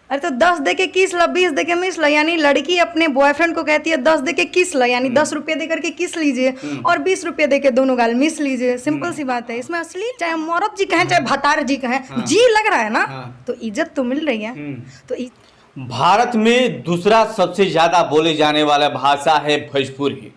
अरे तो 10 दे के किस ला, 20 दे के मिस ला, यानी लड़की अपने बॉयफ्रेंड को कहती है 10 दे के किस ला, यानी 10 रुपये दे करके किस लीजिए और 20 रुपये दे के दोनों गाल मिस लीजिए। सिंपल सी बात है। इसमें असली चाहे मौरब जी कहें चाहे भतार जी कहें, जी लग रहा है ना, तो इज्जत तो मिल रही है। तो भारत में दूसरा सबसे ज्यादा बोले जाने वाला भाषा है भोजपुरी,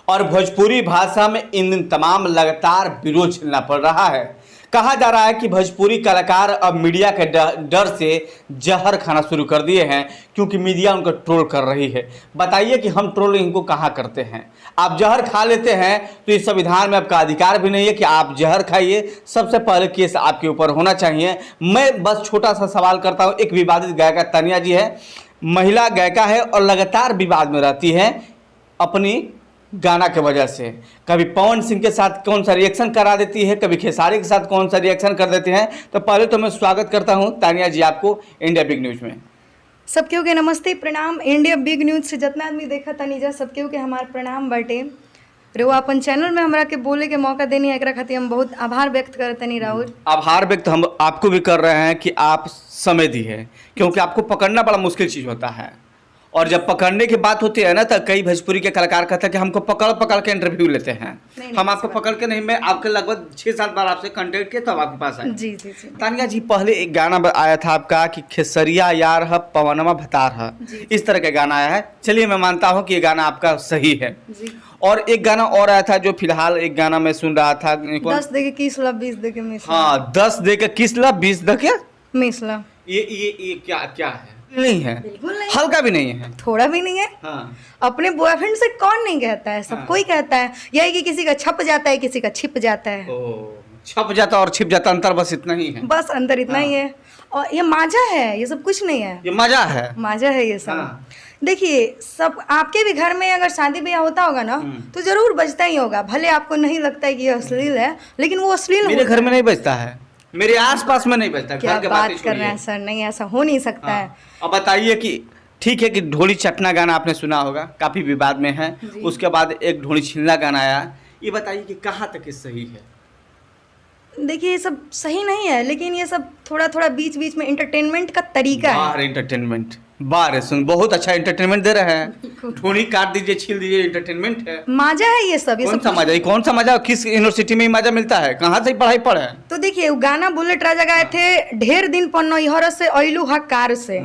और भोजपुरी भाषा में इन दिन तमाम लगातार विरोध झेलना पड़ रहा है। कहा जा रहा है कि भोजपुरी कलाकार अब मीडिया के डर से जहर खाना शुरू कर दिए हैं, क्योंकि मीडिया उनको ट्रोल कर रही है। बताइए कि हम ट्रोल इनको कहाँ करते हैं? आप जहर खा लेते हैं तो इस संविधान में आपका अधिकार भी नहीं है कि आप जहर खाइए। सबसे पहले केस आपके ऊपर होना चाहिए। मैं बस छोटा सा सवाल करता हूँ। एक विवादित गायिका तानिया जी है, महिला गायिका है और लगातार विवाद में रहती है अपनी गाना के वजह से। कभी पवन सिंह के साथ कौन सा रिएक्शन करा देती है, कभी खेसारी के साथ कौन सा रिएक्शन कर देते हैं। तो पहले तो मैं स्वागत करता हूं तानिया जी आपको इंडिया बिग न्यूज में। सबके के नमस्ते प्रणाम। इंडिया बिग न्यूज से जितना आदमी देखा तनी जा सबके के हमार प्रणाम बाटे। रो अपन चैनल में हमरा के बोले के मौका देनी है, एकरा खातिर हम बहुत आभार व्यक्त करते नहीं राहुल। आभार व्यक्त हम आपको भी कर रहे हैं कि आप समय दी है, क्योंकि आपको पकड़ना बड़ा मुश्किल चीज़ होता है। और जब पकड़ने की बात होती है ना, तो कई भोजपुरी के कलाकार कहते हैं कि हमको पकड़ पकड़ के इंटरव्यू लेते हैं। हम आपको पकड़ के नहीं, मैं आपके लगभग 6-7 बार आपसे कांटेक्ट किया तब आपके पास आए। जी जी जी। तानिया जी, पहले एक गाना आया था आपका कि खेसरिया यार है पवनमा भतार है, इस तरह का गाना आया है। चलिए, मैं मानता हूँ कि ये गाना आपका सही है जी। और एक गाना और आया था जो फिलहाल एक गाना मैं सुन रहा था, 10 दे के किस ला, 20 दे के मिस ला। हाँ, 10 दे के किस ला, 20 दे के मिस ला। ये क्या क्या है? नहीं है, बिल्कुल नहीं, हल्का भी नहीं है, थोड़ा भी नहीं है। हाँ। अपने बॉयफ्रेंड से कौन नहीं कहता है, सब कोई कहता है। यही कि किसी का छप जाता है, किसी का छिप जाता है। छप जाता और छिप जाता, अंतर बस इतना ही है। बस अंदर इतना ही है। और ये माजा है, ये सब कुछ नहीं है। ये मजा है, माजा है ये सब। देखिए, सब आपके भी घर में अगर शादी ब्याह होता होगा ना, तो जरूर बजता ही होगा। भले आपको नहीं लगता है कि ये अश्लील है, लेकिन वो अश्लील मेरे घर में नहीं बजता है, मेरे आसपास में नहीं बजता। क्या बात कर रहे हैं सर? नहीं, ऐसा हो नहीं सकता है। अब बताइए कि ठीक है कि ढोली चटना गाना आपने सुना होगा, काफी विवाद में है। उसके बाद एक ढोली छिलना गाना आया। ये बताइए कि कहाँ तक ये सही है? देखिए, ये सब सही नहीं है, लेकिन ये सब थोड़ा थोड़ा बीच बीच में इंटरटेनमेंट का तरीका है। एंटरटेनमेंट बार सुन, बहुत अच्छा एंटरटेनमेंट दे रहे हैं। ढोली काट दीजिए, छील दीजिए, एंटरटेनमेंट है, मजा है ये सब। कौन सा मजा? कौन सा मजा? किस यूनिवर्सिटी में मजा मिलता है? कहाँ से पढ़ाई पढ़े? तो देखिए, गाना बुलेट राजा गाए थे, ढेर दिन पर नैहर से अइलू हा कार से,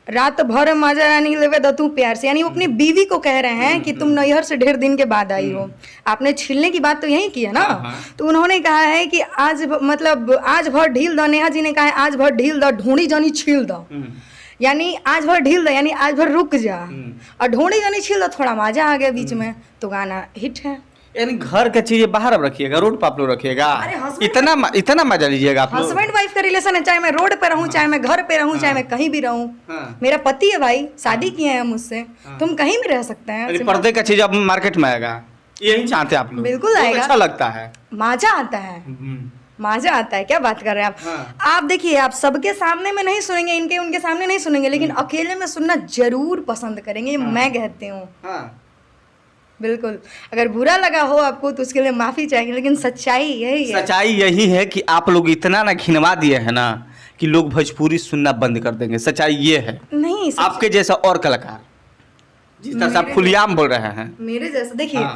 रात भर मजा रानी लेवे द तू प्यार से। यानी वो अपनी बीवी को कह रहे हैं कि तुम नैहर से ढेर दिन के बाद आई हो। आपने छीलने की बात तो यही की है ना। तो उन्होंने कहा है कि आज मतलब आज भर ढील दो। नेहा जी ने कहा है आज भर ढील दो, ढूंढी जानी छील दो। यानी आज भर ढील दो, यानी आज भर रुक जा, और ढूंढी जानी छील दो, थोड़ा मजा आ गया बीच में, तो गाना हिट है। यानी घर का चीजें बाहर अब रखिएगा, रोड पर आप लोग रखिएगा। इतना मजा लीजिएगा आप लोग। हस्बैंड वाइफ का रिलेशन है, चाहे मैं रोड पे रहूं, चाहे मैं घर पे रहूं, चाहे मैं कहीं भी रहूं। मेरा पति है भाई, शादी किए हैं मुझसे, तुम कहीं भी रह सकते हैं। पर्दे का चीज अब मार्केट में आएगा, यही चाहते हैं आप लोग? बिल्कुल आएगा, अच्छा लगता है, मजा आता है। मजा आता है, क्या बात कर रहे हैं आप? आप देखिए, आप सबके सामने में नहीं सुनेंगे, इनके उनके सामने नहीं सुनेंगे, लेकिन अकेले में सुनना जरूर पसंद करेंगे। मैं कहती हूँ बिल्कुल। अगर बुरा लगा हो आपको तो उसके लिए माफी चाहिए, लेकिन सच्चाई यही है। सच्चाई यही है कि आप लोग इतना ना घिनवा दिए है ना कि लोग भोजपुरी सुनना बंद कर देंगे। सच्चाई ये है। नहीं, आपके जैसा और कलाकार जिस तरह से आप खुलेआम बोल रहे हैं, मेरे जैसा देखिए,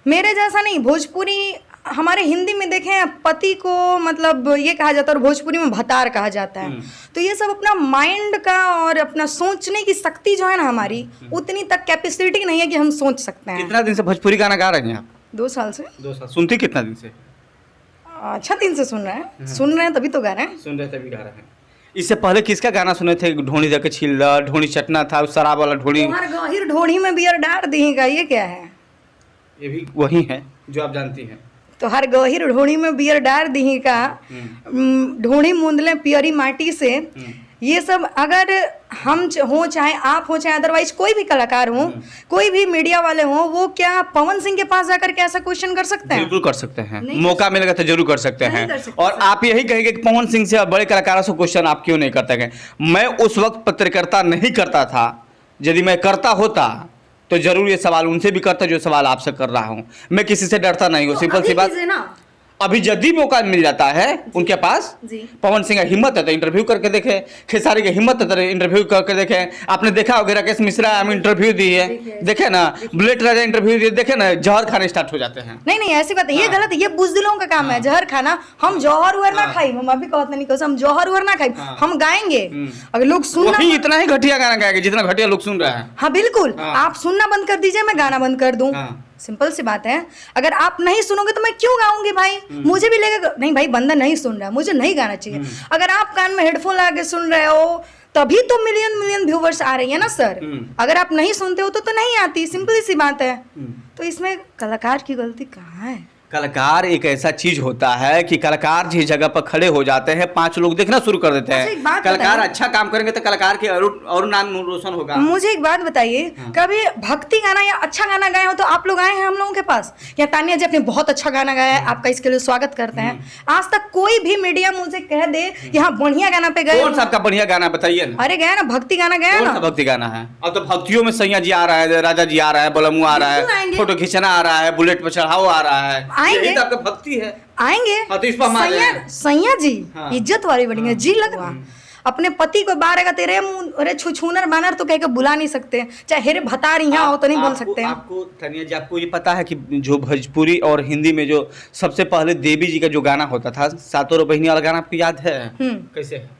मेरे जैसा नहीं। भोजपुरी हमारे हिंदी में देखें, पति को मतलब ये कहा जाता है और भोजपुरी में भतार कहा जाता है। तो ये सब अपना माइंड का और अपना सोचने की शक्ति जो है ना हमारी, उतनी तक कैपेसिटी नहीं है कि हम सोच सकते हैं। कितना दिन से भोजपुरी गाना गा रहे हैं आप? 2 साल से। 2 साल। सुनती कितना दिन से? अच्छा, 3 से सुन रहे हैं। सुन रहे हैं तभी तो गा रहे हैं। सुन रहे तभी गा रहे हैं। इससे पहले किसका गाना सुने थे? ढोनी देके छील, ढोनी चटना था, शराब वाला ढोनी। तुम्हारे गहिर ढोनी में बियर डार देगा, ये क्या है? ये भी वही है जो आप जानती हैं। तो हर गहिर ढोनी में बियर डार दी का, ढोनी मूंद लें पियरी माटी से। ये सब अगर हम हो, चाहे आप हो, चाहे अदरवाइज कोई भी कलाकार हो, कोई भी मीडिया वाले हो, वो क्या पवन सिंह के पास जाकर के ऐसा क्वेश्चन कर सकते हैं? बिल्कुल कर सकते हैं, मौका मिलेगा तो जरूर कर सकते हैं। और आप यही कहेंगे कि पवन सिंह से बड़े कलाकारों से क्वेश्चन आप क्यों नहीं करते? मैं उस वक्त पत्रकारिता नहीं करता था। यदि मैं करता होता तो जरूर ये सवाल उनसे भी करता जो सवाल आपसे कर रहा हूँ। मैं किसी से डरता नहीं हूँ, सिंपल सी बात। अभी यदि मौका मिल जाता है उनके पास, जी। पवन सिंह का हिम्मत है तो इंटरव्यू करके देखे, खेसारी की हिम्मत है तो इंटरव्यू करके देखे। आपने देखा होगा राकेश मिश्रा हम इंटरव्यू दी है, देखे ना, बुलेट राजा इंटरव्यू दिए, देखे ना, जहर खाने स्टार्ट हो जाते हैं। नहीं नहीं ऐसी बात है, ये गलत है, ये बुजदिलों का काम है जहर खाना। हम जौहर उहर ना खाई, हम अभी कहते नहीं कहते, हम जौहर उहर ना खाई, हम गाएंगे। अगर लोग सुनना, वही इतना ही घटिया गाना गाएंगे जितना घटिया लोग सुन रहे हैं। हाँ बिल्कुल, आप सुनना बंद कर दीजिए, मैं गाना बंद कर दूं। सिंपल सी बात है। अगर आप नहीं सुनोगे तो मैं क्यों गाऊंगी भाई? मुझे भी लगेगा नहीं भाई बंदा नहीं सुन रहा है, मुझे नहीं गाना चाहिए। अगर आप कान में हेडफोन लगा के सुन रहे हो तभी तो मिलियन मिलियन व्यूवर्स आ रही है ना सर। अगर आप नहीं सुनते हो तो नहीं आती, सिंपल सी बात है। तो इसमें कलाकार की गलती कहाँ है? कलाकार एक ऐसा चीज होता है कि कलाकार जिस जगह पर खड़े हो जाते हैं 5 लोग देखना शुरू कर देते अच्छा, एक हैं। बात कलाकार बताइए। अच्छा काम करेंगे तो कलाकार के और नाम रोशन होगा। मुझे एक बात बताइए, कभी भक्ति गाना या अच्छा गाना गाए हो तो आप लोग आए हैं हम लोगों के पास? या तानिया जी आपने बहुत अच्छा गाना गाया है, आपका इसके लिए स्वागत करते हैं। आज तक कोई भी मीडिया मुझे कह दे कि हाँ बढ़िया गाना पे गए। कौन सा आपका बढ़िया गाना बताइए ना? अरे गया ना, भक्ति गाना गया कौन ना। सा भक्ति गाना है? अब तो भक्तियों में सैया जी आ रहा है, राजा जी आ रहा है, बलमू आ रहा बिल्कुल है, आएंगे। फोटो खींचना आ रहा है, बुलेट पर चढ़ाओ आ रहा है, आएंगे। यही तो आपका भक्ति है। आएंगे। हाँ, तो इस पर हम आ सैया जाएंगे। सैया जी हाँ। इज्जत वाली बढ़िया जी लग रहा। अपने पति को बारेगा तेरे मुंह, अरे छुछूनर बानर तो कह के बुला नहीं सकते, चाहे हेरे भतार यहाँ हो तो नहीं बोल सकते हैं। आपको तानिया जी, आपको ये पता है कि जो भोजपुरी और हिंदी में जो सबसे पहले देवी जी का जो गाना होता था, सातों बहिनी वाला गाना, आपको याद है? कैसे है?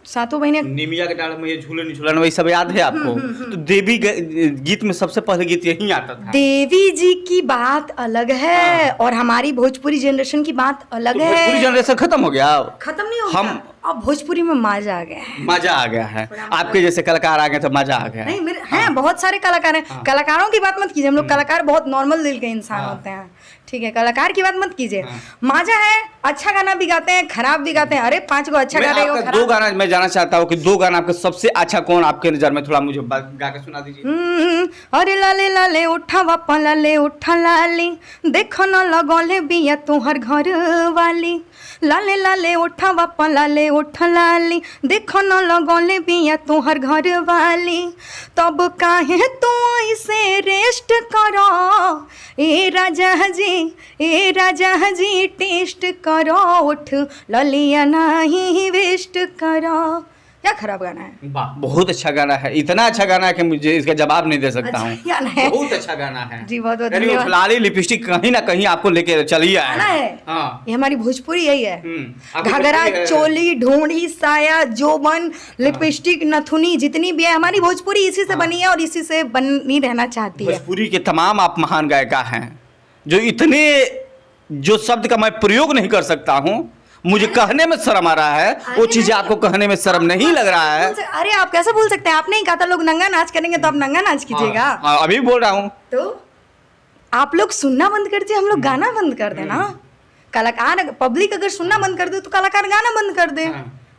सातों बहनें निमिया के डाल में ये झूलन झूलन वही सब याद है आपको? तो देवी गीत में सबसे पहले गीत यही आता था। देवी जी की बात अलग है और हमारी भोजपुरी जनरेशन की बात अलग तो भोजपुरी है। जनरेशन खत्म हो गया, खत्म नहीं हो गया, अब भोजपुरी में मजा आ गया है। मजा आ गया है। आपके जैसे कलाकार आ गए तो मजा आ गया है। नहीं मेरे हैं बहुत सारे कलाकार हैं। कलाकारों की बात मत कीजिए, हम लोग कलाकार बहुत नॉर्मल दिल के इंसान होते हैं, ठीक है? कलाकार की बात मत कीजिए। मजा है, अच्छा गाना भी गाते हैं, खराब भी गाते हैं। अरे 5 को अच्छा गा रहे हो, दो गाना मैं जानना चाहता हूँ कि 2 गाना आपका सबसे अच्छा कौन आपके नजर में, थोड़ा मुझे गा के सुना दीजिए। अरे लाले लाले उठा बापा लाले उठा लाली, देखो ना लगौले बिया तुहर घर वाली। लाले लाले उठा बापा लाले उठा लाली, देखो ना लगौले बिया तुहर घर वाली। तब काहे तू ऐसे रेस्ट करो ए राजा जी टेस्ट करो, उठ ललिया नहीं वेस्ट करो। क्या खराब गाना है? वाह, बहुत अच्छा गाना है। इतना अच्छा गाना है कि मुझे इसका जवाब नहीं दे सकता हूँ। अच्छा गाना है। बहुत अच्छा गाना है जी, बहुत बहुत यानी वो धन्यवाद। लाली लिपस्टिक कहीं ना कहीं आपको लेके चली आया गाना है। हाँ। ये हमारी भोजपुरी यही है। आपकी घाघरा भोजपुरी है। चोली ढूंढी साया जोबन लिपस्टिक नथुनी जितनी भी है हमारी भोजपुरी इसी से बनी है और इसी से बनी रहना चाहती है। भोजपुरी के तमाम आप महान गायिका हैं जो इतने, जो शब्द का मैं प्रयोग नहीं कर सकता हूँ, मुझे कहने में शर्म आ रहा है, वो चीजें आपको कहने में शर्म नहीं लग रहा है। अरे आप कैसे बोल सकते हैं? आपने ही कहा था लोग नंगा नाच करेंगे तो आप नंगा नाच कीजिएगा। हाँ, अभी बोल रहा हूँ। तो आप लोग सुनना बंद कर दिए, हम लोग गाना बंद कर देना। कलाकार पब्लिक अगर सुनना बंद कर दे तो कलाकार गाना बंद कर दे,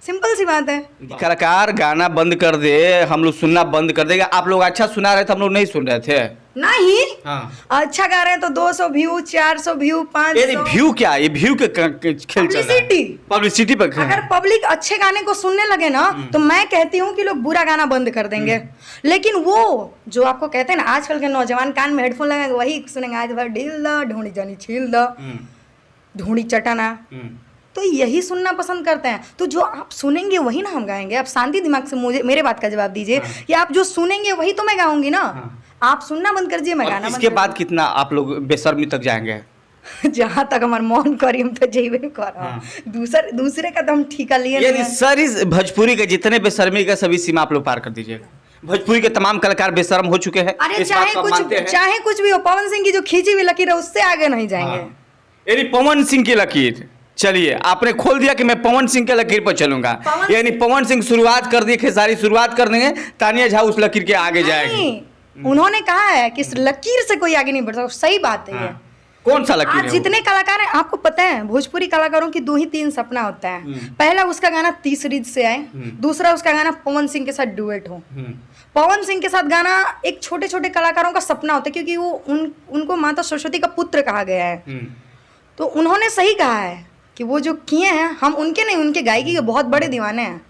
सिंपल सी बात है। कलाकार गाना बंद कर दे, हम लोग सुनना बंद कर देगा। आप लोग अच्छा सुना रहे थे, हम लोग नहीं सुन रहे थे। नहीं हाँ। अच्छा गा रहे हैं तो 200 व्यू 400 व्यू ये 500 व्यू क्या, ये व्यू के खेल चल रहा है। पब्लिसिटी पर खेल। अगर पब्लिक अच्छे गाने को सुनने लगे ना तो मैं कहती हूँ कि लोग बुरा गाना बंद कर देंगे। लेकिन वो जो आपको कहते हैं ना, आजकल के नौजवान कान में हेडफोन लगाएंगे वही सुनेंगे, आज भर ढील द ढूंढी जानी छील द ढूंढी चटाना, तो यही सुनना पसंद करते हैं। तो जो आप सुनेंगे वही ना हम गाएंगे। आप शांति दिमाग से मुझे मेरे बात का जवाब दीजिए कि आप जो सुनेंगे वही तो मैं गाऊंगी ना। आप सुनना बंद कर दीजिए, मैं गाना इसके बाद कितना आप लोग बेशर्मी तक जाएंगे? जहाँ तक हमारे मन करी हम तो जेबे कर दूसरे का तो हम ठिका लिए यानी नहीं हैं। सर इस भोजपुरी के जितने बेशर्मी का सभी सीमा आप लोग पार कर दीजिएगा। भोजपुरी के तमाम कलाकार बेशर्म हो चुके हैं। अरे इस बात को आप मानते हैं? चाहे कुछ भी हो, पवन सिंह की जो खींची हुई लकीर है उससे आगे नहीं जाएंगे। यानी पवन सिंह की लकीर, चलिए आपने खोल दिया कि मैं पवन सिंह के लकीर पर चलूंगा। यानी पवन सिंह शुरुआत कर दिए, खेसारी शुरुआत कर देंगे, तानिया झा उस लकीर के आगे जाएगी। नहीं, उन्होंने कहा है कि इस लकीर से कोई आगे नहीं बढ़ सकता। सही बात है ये। कौन सा लकीर आज है वो? जितने कलाकार हैं आपको पता है भोजपुरी कलाकारों की 2 ही 3 सपना होता है। पहला उसका गाना 30 रिज से आए, दूसरा उसका गाना पवन सिंह के साथ डुएट हो। पवन सिंह के साथ गाना एक छोटे छोटे कलाकारों का सपना होता है, क्योंकि वो उनको माता सरस्वती का पुत्र कहा गया है। तो उन्होंने सही कहा है कि वो जो किए हैं, हम उनके नहीं, उनके गायकी के बहुत बड़े दीवाने हैं।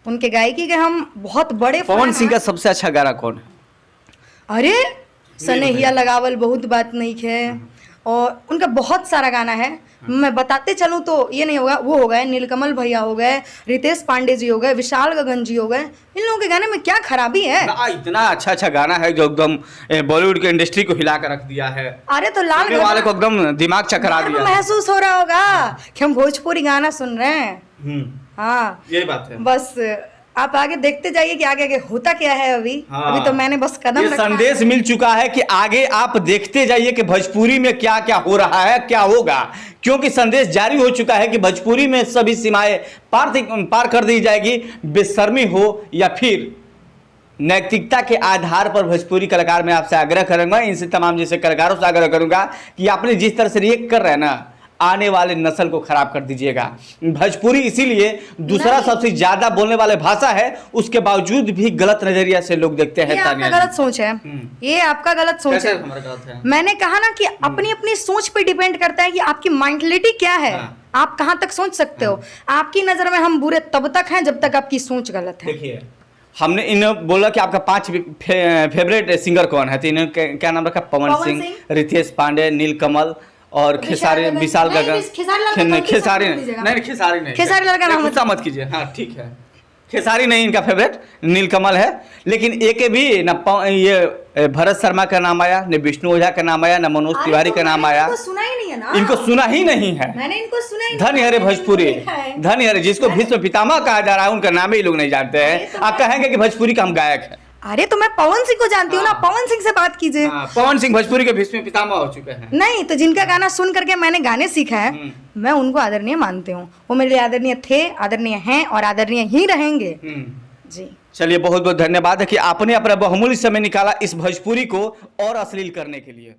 उनके गायकी के हम बहुत बड़े पवन सिंह का सबसे अच्छा गाना कौन है? अरे सनेहिया लगावल बहुत बात नहीं है, और उनका बहुत सारा गाना है। मैं बताते चलूं तो ये नहीं होगा। वो हो गए नीलकमल भैया, हो गए रितेश पांडे जी, हो गए विशाल गगन जी, हो गए। इन लोगों के गाने में क्या खराबी है? इतना अच्छा अच्छा गाना है जो एकदम बॉलीवुड की इंडस्ट्री को हिला कर रख दिया है। अरे तो लाल सुनने वाले को एकदम दिमाग चकरा गर्व दिया। महसूस हो रहा होगा कि हम भोजपुरी गाना सुन रहे हैं। हाँ, यही बात है। बस आप आगे देखते जाइए कि आगे आगे होता क्या है। अभी अभी तो मैंने बस कदम ये रखा संदेश मिल चुका है कि आगे आप देखते जाइए कि भोजपुरी में क्या क्या हो रहा है, क्या होगा, क्योंकि संदेश जारी हो चुका है कि भोजपुरी में सभी सीमाएं पार कर दी जाएगी। बेशर्मी हो या फिर नैतिकता के आधार पर भोजपुरी कलाकार मैं आपसे आग्रह करूंगा, इनसे तमाम जैसे कलाकारों से आग्रह करूंगा कि आपने जिस तरह से रिएक्ट कर रहे हैं ना, आने वाले नस्ल को खराब कर दीजिएगा। भोजपुरी इसीलिए दूसरा सबसे ज्यादा बोलने वाले भाषा है, उसके बावजूद भी गलत नजरिया से लोग देखते हैं। ये आपका गलत सोच है। ये आपका गलत सोच है। मैंने कहा ना कि अपनी अपनी सोच पे डिपेंड करता है कि आपकी मेंटलिटी क्या है। आप कहाँ तक सोच सकते हो। आपकी नजर में हम बुरे तब तक हैं जब तक आपकी सोच गलत है। देखिए, हमने इन्हें बोला कि आपका 5 फेवरेट सिंगर कौन है, तो इन्हें क्या नाम रखा? पवन सिंह, रितेश पांडे, नीलकमल और खेसारी, विशाल गगन। खेसारी लड़का नाम मत कीजिए। हाँ ठीक है, खेसारी नहीं इनका फेवरेट, नीलकमल है। लेकिन एक भी न ये भरत शर्मा का नाम आया, न विष्णु ओझा का नाम आया, न मनोज तिवारी का नाम आया। सुना ही नहीं है ना, इनको सुना ही नहीं है। मैंने इनको सुना ही धन्य हरे भोजपुरी, धन्य हरे, जिसको भीष्म पितामह कहा जा रहा है, उनका नाम ही लोग नहीं जानते हैं। आप कहेंगे कि भोजपुरी का हम गायक है। अरे तो मैं पवन सिंह को जानती हूँ ना, पवन सिंह से बात कीजिए। पवन सिंह भोजपुरी के भीष्म पितामह हो चुके हैं। नहीं तो जिनका गाना सुन करके मैंने गाने सीखा है, मैं उनको आदरणीय मानती हूँ। वो मेरे लिए आदरणीय थे, आदरणीय हैं और आदरणीय ही रहेंगे। जी चलिए, बहुत बहुत धन्यवाद है कि आपने अपना बहुमूल्य समय निकाला इस भोजपुरी को और अश्लील करने के लिए।